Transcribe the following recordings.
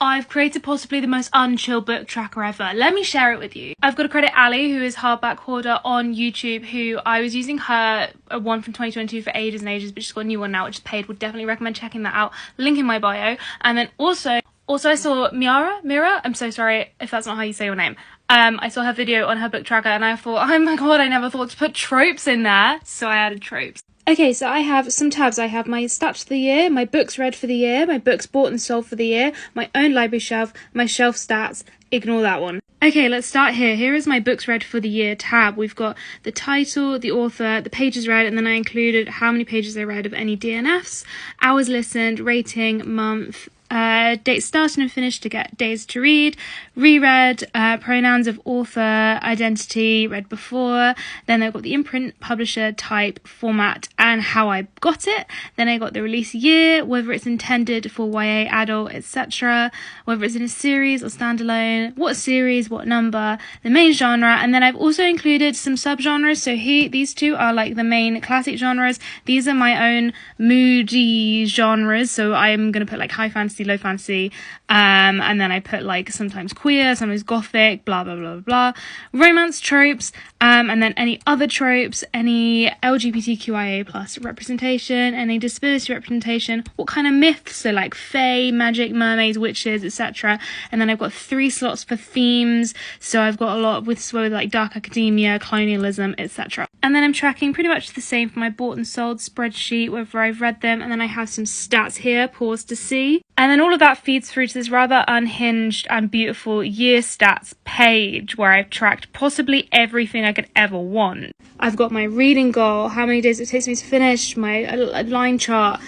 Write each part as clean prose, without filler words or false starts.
I've created possibly the most unchill book tracker ever. Let me share it with you. I've got to credit Ali, who is Hardback Hoarder on YouTube, who I was using her one from 2022 for ages and ages, but she's got a new one now which is paid. Would definitely recommend checking that out. Link in my bio. And then also I saw Mira, I'm so sorry if that's not how you say your name. I saw her video on her book tracker and I thought, oh my god, I never thought to put tropes in there. So I added tropes. Okay, so I have some tabs. I have my stats for the year, my books read for the year, my books bought and sold for the year, my own library shelf, my shelf stats. Ignore that one. Okay, let's start here. Here is my books read for the year tab. We've got the title, the author, the pages read, and then I included how many pages I read of any DNFs, hours listened, rating, month, dates started and finished to get days to read, reread, pronouns of author, identity, read before. Then I've got the imprint, publisher, type, format, and how I got it. Then I got the release year, whether it's intended for YA, adult, etc., whether it's in a series or standalone, what series, what number, the main genre, and then I've also included some subgenres. So these two are like the main classic genres. These are my own moody genres. So I'm gonna put like high fantasy, low fantasy, and then I put like sometimes queer, sometimes gothic, blah blah blah blah, romance tropes, and then any other tropes, any LGBTQIA plus representation, any disability representation, what kind of myths, so like fae, magic, mermaids, witches, etc. And then I've got 3 slots for themes, so I've got a lot with like dark academia, colonialism, etc. And then I'm tracking pretty much the same for my bought and sold spreadsheet, whether I've read them, and then I have some stats here, pause to see. And then all of that feeds through to this rather unhinged and beautiful year stats page where I've tracked possibly everything I could ever want. I've got my reading goal, how many days it takes me to finish, my line chart,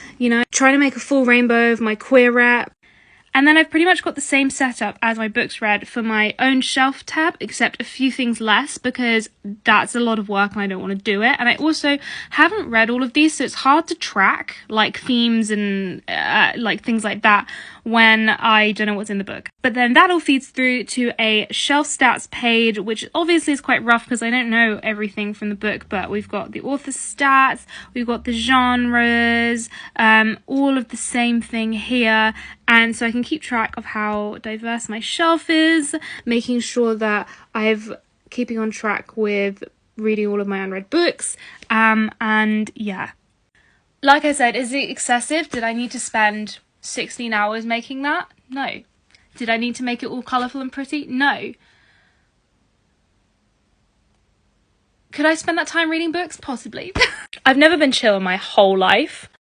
trying to make a full rainbow of my queer rep. And then I've pretty much got the same setup as my books read for my own shelf tab, except a few things less because that's a lot of work and I don't want to do it. And I also haven't read all of these, so it's hard to track like themes and like things like that when I don't know what's in the book. But then that all feeds through to a shelf stats page, which obviously is quite rough because I don't know everything from the book, but we've got the author stats, we've got the genres, all of the same thing here. And so I can keep track of how diverse my shelf is, making sure that I've keeping on track with reading all of my unread books. And yeah. Like I said, is it excessive? Did I need to spend 16 hours making that? No. Did I need to make it all colourful and pretty? No. Could I spend that time reading books? Possibly. I've never been chill in my whole life.